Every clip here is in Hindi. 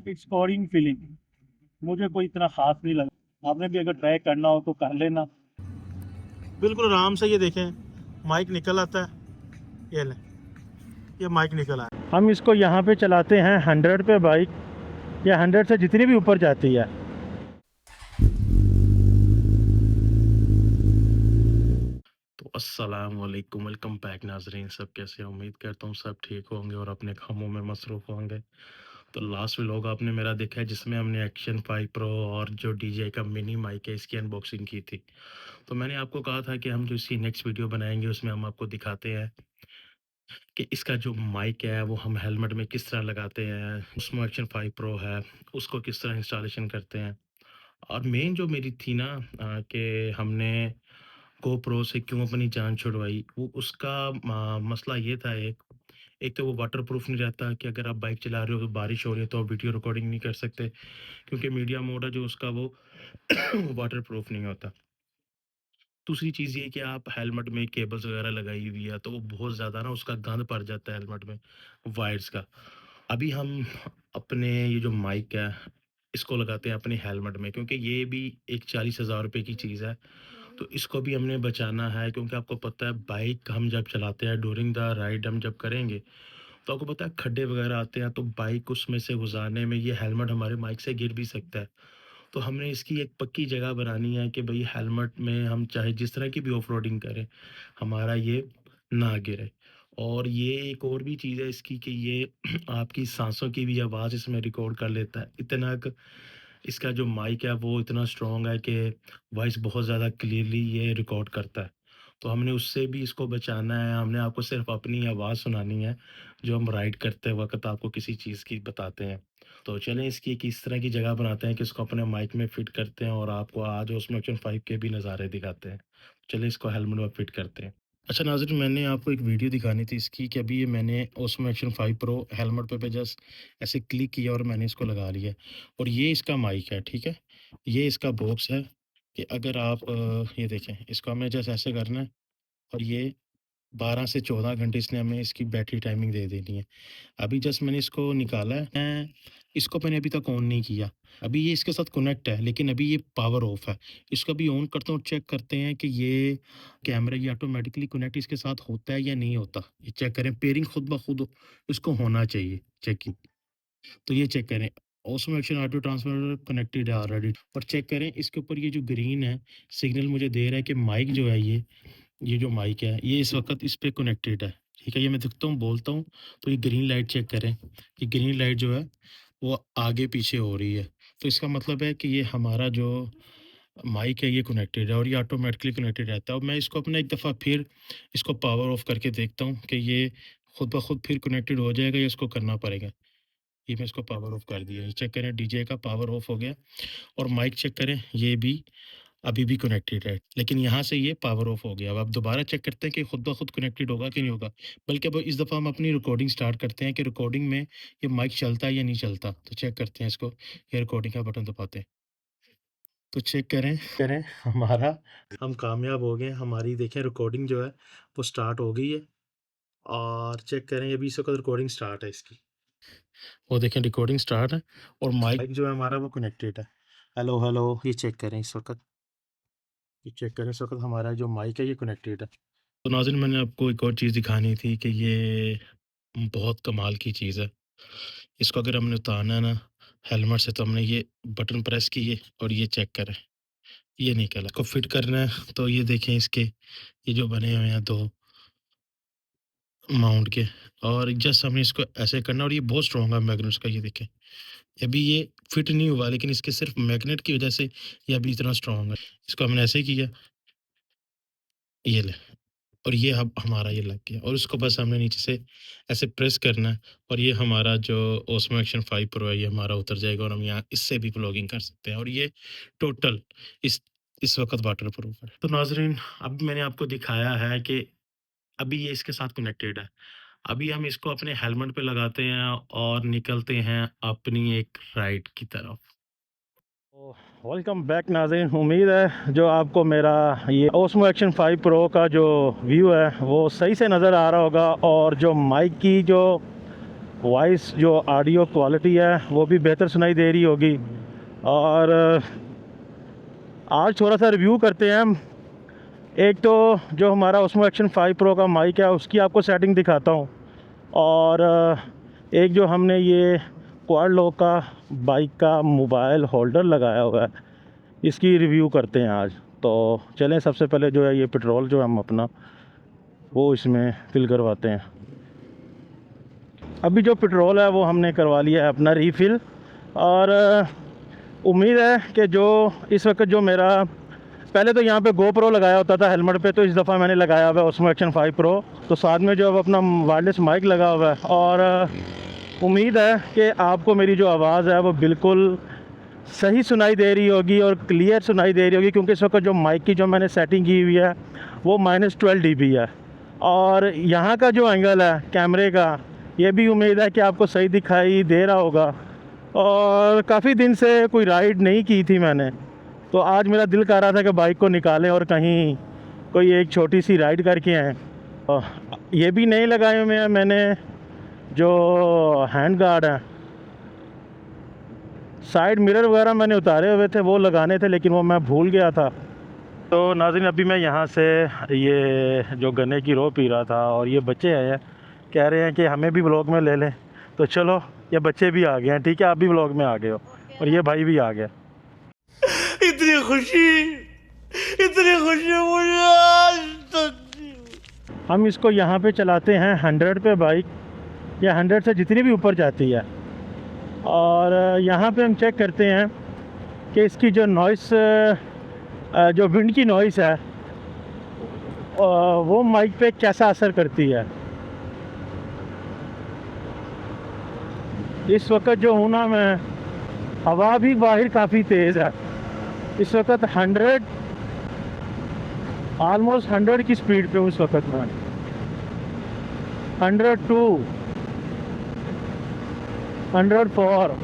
It's boring feeling. मुझे कोई इतना खास नहीं लगा। आपने भी अगर ट्राई करना हो तो कर लेना। बिल्कुल आराम से। ये देखें माइक निकल आता है, ये लें, ये माइक निकल आया। हम इसको यहाँ पे चलाते हैं 100 पे बाइक, या 100 से जितनी भी ऊपर जाती है। तो अस्सलाम वालेकुम, वेलकम बैक नाजरीन। सब कैसे हैं? उम्मीद करता हूँ सब ठीक होंगे और अपने कामों में मसरूफ़ होंगे। तो लास्ट व्लॉग आपने मेरा देखा है जिसमें हमने एक्शन 5 प्रो और जो डीजे का मिनी माइक है इसकी अनबॉक्सिंग की थी। तो मैंने आपको कहा था कि हम जो इसकी नेक्स्ट वीडियो बनाएंगे उसमें हम आपको दिखाते हैं कि इसका जो माइक है वो हम हेलमेट में किस तरह लगाते हैं, उसमें एक्शन 5 प्रो है उसको किस तरह इंस्टॉलेशन करते हैं। और मेन जो मेरी थी ना कि हमने गोप्रो से क्यों अपनी जान छुड़वाई, वो उसका मसला ये था। एक तो वो वाटरप्रूफ नहीं रहता कि अगर आप बाइक चला रहे हो तो बारिश हो रही है तो आप वीडियो रिकॉर्डिंग नहीं कर सकते, क्योंकि मीडिया मोड है जो उसका वो वाटरप्रूफ नहीं होता। दूसरी चीज़ ये कि आप हेलमेट में केबल्स वगैरह लगाई हुई है तो वो बहुत ज़्यादा ना उसका गंद पड़ जाता है हेलमेट में, वायर्स का। अभी हम अपने ये जो माइक है इसको लगाते हैं अपने हेलमेट में, क्योंकि ये भी एक 40,000 रुपए की चीज़ है। तो इसको भी हमने बचाना है, क्योंकि आपको पता है बाइक हम जब चलाते हैं ड्यूरिंग द राइड हम जब करेंगे तो आपको पता है खड्डे वगैरह आते हैं, तो बाइक उसमें से गुजारने में ये हेलमेट हमारे माइक से गिर भी सकता है। तो हमने इसकी एक पक्की जगह बनानी है कि भाई हेलमेट में हम चाहे जिस तरह की भी ऑफ रोडिंग करें हमारा ये ना गिरे। और ये एक और भी चीज़ है इसकी कि ये आपकी सांसों की भी आवाज़ इसमें रिकॉर्ड कर लेता है। इतना इसका जो माइक है वो इतना स्ट्रॉन्ग है कि वॉइस बहुत ज़्यादा क्लियरली ये रिकॉर्ड करता है। तो हमने उससे भी इसको बचाना है, हमने आपको सिर्फ़ अपनी आवाज़ सुनानी है, जो हम राइड करते वक़्त आपको किसी चीज़ की बताते हैं। तो चलें इसकी एक इस तरह की जगह बनाते हैं कि इसको अपने माइक में फ़िट करते हैं और आपको आज ओस्मो एक्शन 5 के भी नज़ारे दिखाते हैं। चलिए इसको हेलमेट में फ़िट करते हैं। अच्छा नाज़रीन, मैंने आपको एक वीडियो दिखानी थी इसकी कि अभी ये मैंने ओस्मो एक्शन 5 प्रो हेलमेट पे जस्ट ऐसे क्लिक किया और मैंने इसको लगा लिया है। और ये इसका माइक है, ठीक है? ये इसका बॉक्स है कि अगर आप ये देखें इसको हमने जस्ट ऐसे करना है और ये 12 से 14 घंटे इसने हमें इसकी बैटरी टाइमिंग दे देनी है। अभी जस्ट मैंने इसको निकाला है, इसको मैंने अभी तक ऑन नहीं किया। अभी ये इसके साथ कनेक्ट है, लेकिन अभी ये पावर ऑफ है। इसको अभी ऑन करते हैं और चेक करते हैं कि ये कैमरा ये ऑटोमेटिकली कनेक्ट इसके साथ होता है या नहीं होता। ये चेक करें, पेयरिंग खुद ब खुद इसको होना चाहिए चेकिंग। तो ये चेक करें, Osmo action audio transfer connected है ऑलरेडी। और चेक करें इसके ऊपर ये जो ग्रीन है सिग्नल मुझे दे रहा है कि माइक जो है ये जो माइक है ये इस वक़्त इस पे कनेक्टेड है, ठीक है? ये मैं दिखता हूँ, बोलता हूँ, तो ये ग्रीन लाइट चेक करें, ये ग्रीन लाइट जो है वो आगे-पीछे हो रही है। तो इसका मतलब है कि ये हमारा जो माइक है ये कनेक्टेड है और ये ऑटोमेटिकली कनेक्टेड रहता है। और मैं इसको अपना एक दफ़ा फिर इसको पावर ऑफ करके देखता हूँ कि ये खुद ब खुद फिर कनेक्टेड हो जाएगा या इसको करना पड़ेगा। ये मैं इसको पावर ऑफ कर दिया। ये चेक करें, डीजे का पावर ऑफ हो गया। और माइक चेक करें, ये भी अभी भी कनेक्टेड है, लेकिन यहाँ से ये पावर ऑफ हो गया। अब आप दोबारा चेक करते हैं कि खुद ब खुद कनेक्टेड होगा कि नहीं होगा। बल्कि अब इस दफ़ा हम अपनी रिकॉर्डिंग स्टार्ट करते हैं कि रिकॉर्डिंग में ये माइक चलता है या नहीं चलता। तो चेक करते हैं इसको, ये रिकॉर्डिंग का बटन दबाते हैं। तो चेक करें हमारा हम कामयाब हो गए। हमारी देखें रिकॉर्डिंग जो है वो स्टार्ट हो गई है। और चेक करें अभी इस वक़्त रिकॉर्डिंग स्टार्ट है इसकी। वो देखें रिकॉर्डिंग स्टार्ट है और माइक जो है हमारा वो कनेक्टेड है। हेलो, हेलो, ये चेक करें इस वक़्त। ये चेक करें इस वक़्त हमारा जो माइक है ये कनेक्टेड है। तो नाज़रीन, मैंने आपको एक और चीज़ दिखानी थी कि ये बहुत कमाल की चीज़ है। इसको अगर हमने उतारना है ना हेलमेट से तो हमने ये बटन प्रेस किए और ये चेक करें, ये निकला। इसको फिट करना है तो ये देखें इसके ये जो बने हुए हैं 2 माउंट के, और जस्ट हमने इसको ऐसे करना और ये बहुत स्ट्रॉन्ग है मैग्नेट्स का, ये देखें। अभी ये फिट नहीं हुआ लेकिन इसके सिर्फ मैग्नेट की वज़ह से ये अभी इतना स्ट्रॉन्ग है। इसको हमने ऐसे किया, ये ले, और ये अब हमारा ये लग गया और इसको बस हमने नीचे से ऐसे प्रेस करना है और ये हमारा जो ओस्मो एक्शन 5 प्रो है ये हमारा उतर जाएगा और हम यहाँ इससे भी व्लॉगिंग कर सकते हैं। और ये टोटल इस वक़्त वाटरप्रूफ है। तो नाज़रीन, अब मैंने आपको दिखाया है कि अभी ये इसके साथ कनेक्टेड है। अभी हम इसको अपने हेलमेट पे लगाते हैं और निकलते हैं अपनी एक राइड की तरफ। वेलकम बैक नाज़रीन। उम्मीद है जो आपको मेरा ये ओस्मो एक्शन 5 प्रो का जो व्यू है वो सही से नज़र आ रहा होगा। और जो माइक की जो वॉइस जो ऑडियो क्वालिटी है वो भी बेहतर सुनाई दे रही होगी। और आज थोड़ा सा रिव्यू करते हैं हम। एक तो जो हमारा ओस्मो एक्शन 5 प्रो का माइक है उसकी आपको सेटिंग दिखाता हूँ, और एक जो हमने ये क्वाड लॉक का बाइक का मोबाइल होल्डर लगाया हुआ है इसकी रिव्यू करते हैं आज। तो चलें, सबसे पहले जो है ये पेट्रोल जो हम अपना वो इसमें फिल करवाते हैं। अभी जो पेट्रोल है वो हमने करवा लिया है अपना रीफ़िल, और उम्मीद है कि जो इस वक्त जो मेरा पहले तो यहाँ पे GoPro लगाया होता था हेलमेट पे, तो इस दफ़ा मैंने लगाया हुआ है ओस्मो एक्शन 5 प्रो, तो साथ में जो अब अपना वायरलेस माइक लगा हुआ है। और उम्मीद है कि आपको मेरी जो आवाज़ है वो बिल्कुल सही सुनाई दे रही होगी और क्लियर सुनाई दे रही होगी, क्योंकि इस वक्त जो माइक की जो मैंने सेटिंग की हुई है वो -12 dB है। और यहाँ का जो एंगल है कैमरे का, ये भी उम्मीद है कि आपको सही दिखाई दे रहा होगा। और काफ़ी दिन से कोई राइड नहीं की थी मैंने, तो आज मेरा दिल कर रहा था कि बाइक को निकालें और कहीं कोई एक छोटी सी राइड करके आएँ। और ये भी नहीं लगाए हुए हैं मैंने जो हैंड गार्ड है, साइड मिरर वगैरह मैंने उतारे हुए थे, वो लगाने थे लेकिन वो मैं भूल गया था। तो नाज़रीन, अभी मैं यहाँ से ये जो गन्ने की रो पी रहा था और ये बच्चे आए हैं, कह रहे हैं कि हमें भी व्लॉग में ले लें। तो चलो, ये बच्चे भी आ गए हैं, ठीक है, आप भी व्लॉग में आ गए हो और ये भाई भी आ गया। इतनी खुशी मुझे आज तक। हम इसको यहाँ पे चलाते हैं 100 पे बाइक, या 100 से जितनी भी ऊपर जाती है। और यहाँ पे हम चेक करते हैं कि इसकी जो नॉइस, जो विंड की नॉइस है वो माइक पे कैसा असर करती है। इस वक्त जो हूँ ना मैं, हवा भी बाहर काफ़ी तेज़ है। इस वक्त 100 ऑलमोस्ट 100 की स्पीड पे हूँ इस वक्त मैं, 102, 104।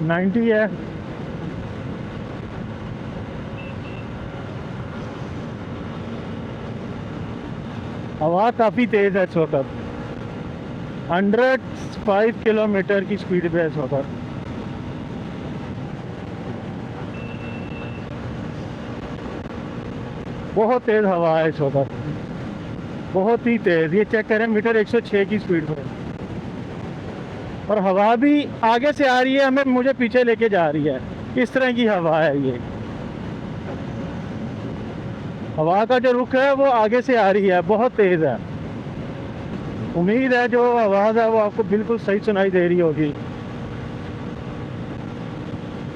नाइन्टी है। हवा काफ़ी तेज़ है इस वक्त, 105 किलोमीटर की स्पीड पे है इस वक्त। बहुत तेज़ हवा है इस वक्त, बहुत ही तेज़। ये चेक करें, मीटर 106 की स्पीड पे, और हवा भी आगे से आ रही है, हमें मुझे पीछे लेके जा रही है। इस तरह की हवा है ये। हवा का जो रुख है वो आगे से आ रही है, बहुत तेज़ है। उम्मीद है जो आवाज़ है वो आपको बिल्कुल सही सुनाई दे रही होगी।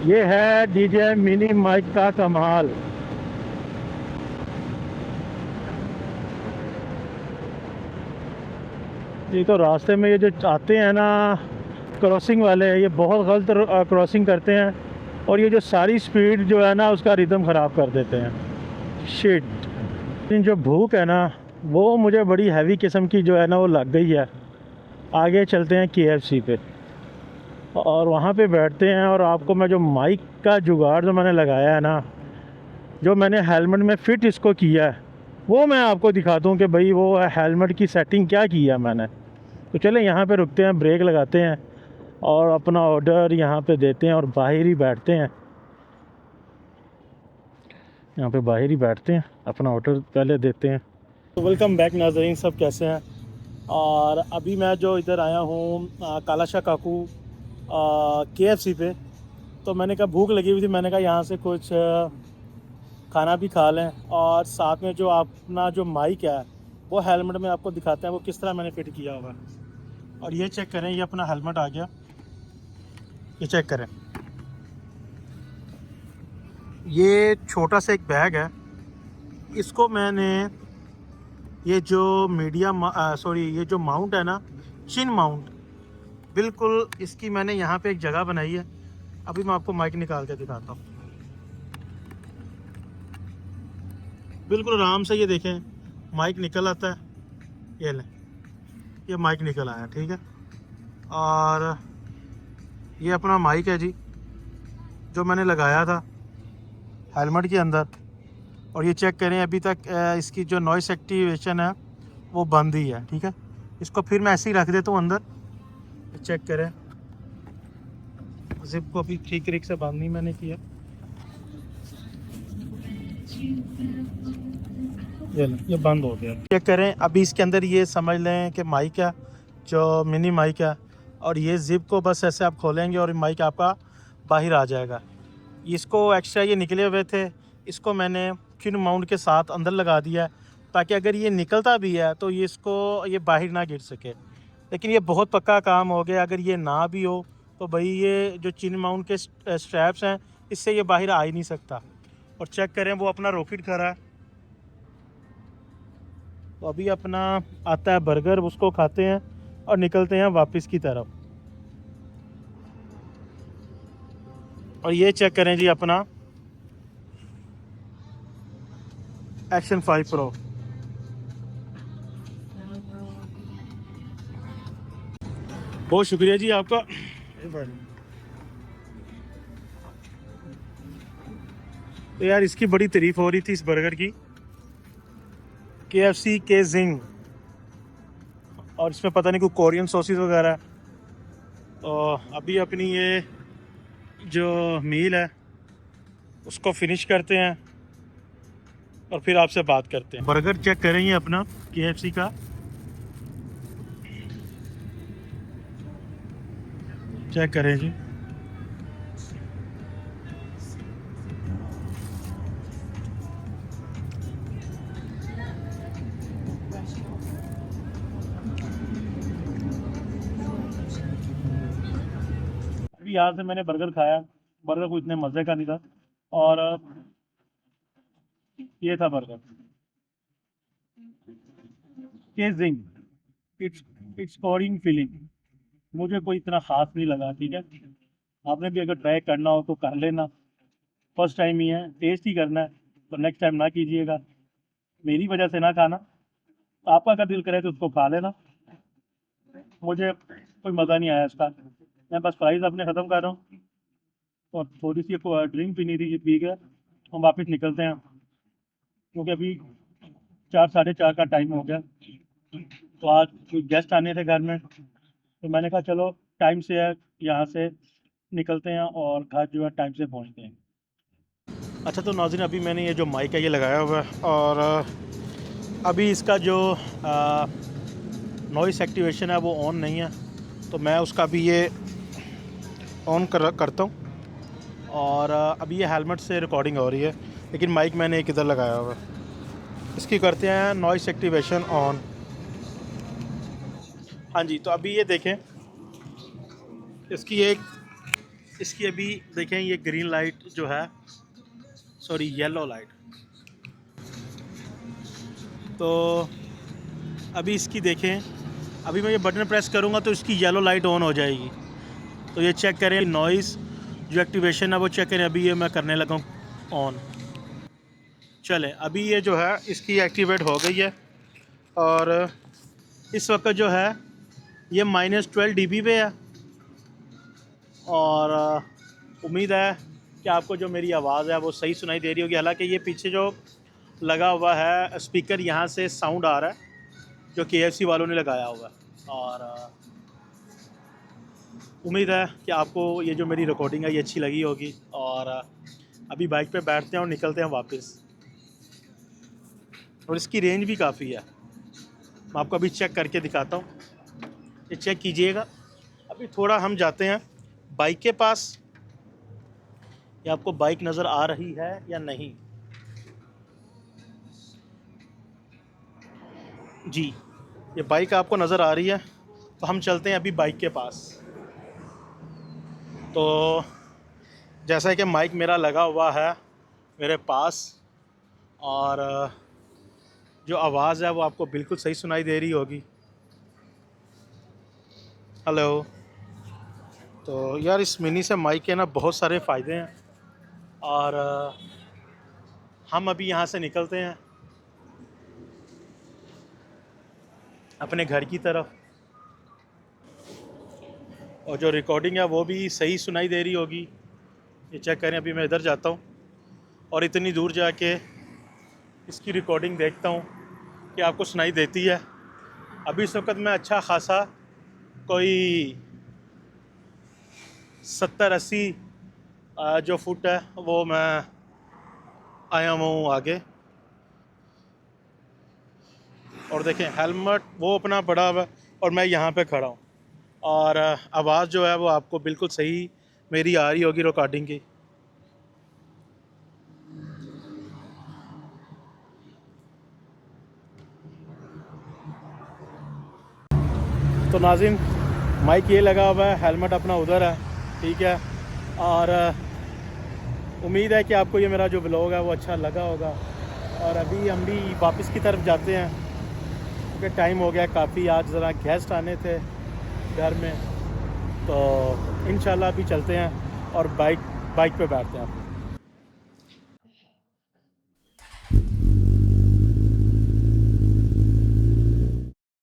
ये है DJI मिनी माइक का कमाल। ये तो रास्ते में ये जो आते हैं ना क्रॉसिंग वाले, ये बहुत गलत क्रॉसिंग करते हैं, और ये जो सारी स्पीड जो है ना उसका रिदम ख़राब कर देते हैं। शिट, जो भूख है ना वो मुझे बड़ी हैवी किस्म की जो है ना वो लग गई है। आगे चलते हैं KFC पे और वहाँ पे बैठते हैं, और आपको मैं जो माइक का जुगाड़ जो मैंने लगाया है ना, जो मैंने हेलमेट में फ़िट इसको किया है, वो मैं आपको दिखाता हूँ कि भाई वो हेलमेट की सेटिंग क्या की है मैंने। तो चलें यहाँ पे रुकते हैं, ब्रेक लगाते हैं और अपना ऑर्डर यहाँ पे देते हैं और बाहर ही बैठते हैं। यहाँ पे बाहर ही बैठते हैं, अपना ऑर्डर पहले देते हैं। तो वेलकम बैक नाज़रीन, सब कैसे हैं। और अभी मैं जो इधर आया हूँ कालाशाह काकू KFC पे, तो मैंने कहा भूख लगी हुई थी, मैंने कहा यहाँ से कुछ खाना भी खा लें, और साथ में जो अपना जो माइक है वो हेलमेट में आपको दिखाते हैं वो किस तरह मैंने फ़िट किया हुआ है। और ये चेक करें, ये अपना हेलमेट आ गया, ये चेक करें। ये छोटा सा एक बैग है, इसको मैंने ये जो ये जो माउंट है ना, चिन माउंट, बिल्कुल इसकी मैंने यहाँ पे एक जगह बनाई है। अभी मैं आपको माइक निकाल के दिखाता हूँ। बिल्कुल आराम से ये देखें, माइक निकल आता है, ये लें, ये माइक निकल आया, ठीक है। और ये अपना माइक है जी, जो मैंने लगाया था हेलमेट के अंदर, और ये चेक करें अभी तक इसकी जो नॉइस एक्टिवेशन है वो बंद ही है। ठीक है, इसको फिर मैं ऐसे ही रख देता हूँ अंदर। चेक करें, जिप को अभी ठीक तरीके से बंद नहीं मैंने किया। ये बंद हो गया। चेक करें, अभी इसके अंदर ये समझ लें कि माइक है, जो मिनी माइक है, और ये जिप को बस ऐसे आप खोलेंगे और माइक आपका बाहर आ जाएगा। इसको एक्स्ट्रा ये निकले हुए थे, इसको मैंने किन माउंट के साथ अंदर लगा दिया है ताकि अगर ये निकलता भी है तो ये इसको ये बाहर ना गिर सके। लेकिन ये बहुत पक्का काम हो गया। अगर ये ना भी हो तो भाई ये जो चिन माउंट के स्ट्रैप्स हैं इससे ये बाहर आ ही नहीं सकता। और चेक करें, वो अपना रॉकेट खड़ा है। तो अभी अपना आता है बर्गर, उसको खाते हैं और निकलते हैं वापस की तरफ। और ये चेक करें जी अपना एक्शन 5 प्रो। बहुत शुक्रिया जी आपका। तो यार इसकी बड़ी तारीफ हो रही थी इस बर्गर की, KFC के जिंग, और इसमें पता नहीं कोई कोरियन सॉसेस वगैरह। तो अभी अपनी ये जो मील है उसको फिनिश करते हैं और फिर आपसे बात करते हैं। बर्गर चेक करेंगे अपना KFC का। चेक करें जी, अभी यहाँ से मैंने बर्गर खाया। बर्गर कोई इतने मज़े का नहीं था, और ये था Burger King. It's it's Korean feeling, मुझे कोई इतना ख़ास नहीं लगा। ठीक है, आपने भी अगर ट्राई करना हो तो कर लेना। फर्स्ट टाइम ही है, टेस्ट ही करना है, तो नेक्स्ट टाइम ना कीजिएगा, मेरी वजह से ना खाना। आपका अगर दिल करे तो उसको खा लेना, मुझे कोई मज़ा नहीं आया इसका। मैं बस प्राइस अपने ख़त्म कर रहा हूँ और थोड़ी सी ड्रिंक पीनी थी, ये पी के हम वापस निकलते हैं, क्योंकि अभी 4 साढ़े 4 का टाइम हो गया। तो आज कोई गेस्ट आने थे घर में, तो मैंने कहा चलो टाइम से है यहाँ से निकलते हैं और घर जो है टाइम से पहुँचते हैं। अच्छा, तो नाज़रीन अभी मैंने ये जो माइक है ये लगाया हुआ है, और अभी इसका जो नॉइस एक्टिवेशन है वो ऑन नहीं है, तो मैं उसका भी ये ऑन करता हूँ। और अभी ये हेलमेट से रिकॉर्डिंग हो रही है, लेकिन माइक मैंने एक इधर लगाया हुआ है। इसकी करते हैं नॉइस एक्टिवेशन ऑन। हाँ जी, तो अभी ये देखें, इसकी अभी देखें ये ग्रीन लाइट जो है, सॉरी येलो लाइट। तो अभी इसकी देखें, अभी मैं ये बटन प्रेस करूँगा तो इसकी येलो लाइट ऑन हो जाएगी। तो ये चेक करें, नॉइस जो एक्टिवेशन है वो चेक करें। अभी ये मैं करने लगा हूँ ऑन। चलें, अभी ये जो है इसकी एक्टिवेट हो गई है, और इस वक्त जो है ये -12 dB पे है। और उम्मीद है कि आपको जो मेरी आवाज़ है वो सही सुनाई दे रही होगी। हालांकि ये पीछे जो लगा हुआ है स्पीकर, यहाँ से साउंड आ रहा है जो KFC वालों ने लगाया हुआ है। और उम्मीद है कि आपको ये जो मेरी रिकॉर्डिंग है ये अच्छी लगी होगी। और अभी बाइक पे बैठते हैं और निकलते हैं वापस। और इसकी रेंज भी काफ़ी है, मैं आपको अभी चेक करके दिखाता हूँ, ये चेक कीजिएगा। अभी थोड़ा हम जाते हैं बाइक के पास, या आपको बाइक नज़र आ रही है या नहीं। जी, ये बाइक आपको नज़र आ रही है, तो हम चलते हैं अभी बाइक के पास। तो जैसा कि माइक मेरा लगा हुआ है मेरे पास, और जो आवाज़ है वो आपको बिल्कुल सही सुनाई दे रही होगी। हेलो। तो यार इस मिनी से माइक के ना बहुत सारे फ़ायदे हैं, और हम अभी यहाँ से निकलते हैं अपने घर की तरफ, और जो रिकॉर्डिंग है वो भी सही सुनाई दे रही होगी। ये चेक करें, अभी मैं इधर जाता हूँ और इतनी दूर जाके इसकी रिकॉर्डिंग देखता हूँ कि आपको सुनाई देती है। अभी इस वक्त मैं अच्छा खासा कोई 70-80 जो फुट है वो मैं आया हूँ आगे। और देखें हेलमेट वो अपना पड़ा हुआ है और मैं यहाँ पे खड़ा हूँ और आवाज़ जो है वो आपको बिल्कुल सही मेरी आ रही होगी रिकॉर्डिंग की। तो नाज़रीन, माइक ये लगा हुआ है, हेलमेट अपना उधर है, ठीक है। और उम्मीद है कि आपको ये मेरा जो व्लॉग है वो अच्छा लगा होगा। और अभी हम भी वापस की तरफ जाते हैं क्योंकि टाइम हो गया काफ़ी। आज ज़रा गेस्ट आने थे घर में, तो इंशाल्लाह अभी चलते हैं और बाइक पे बैठते हैं।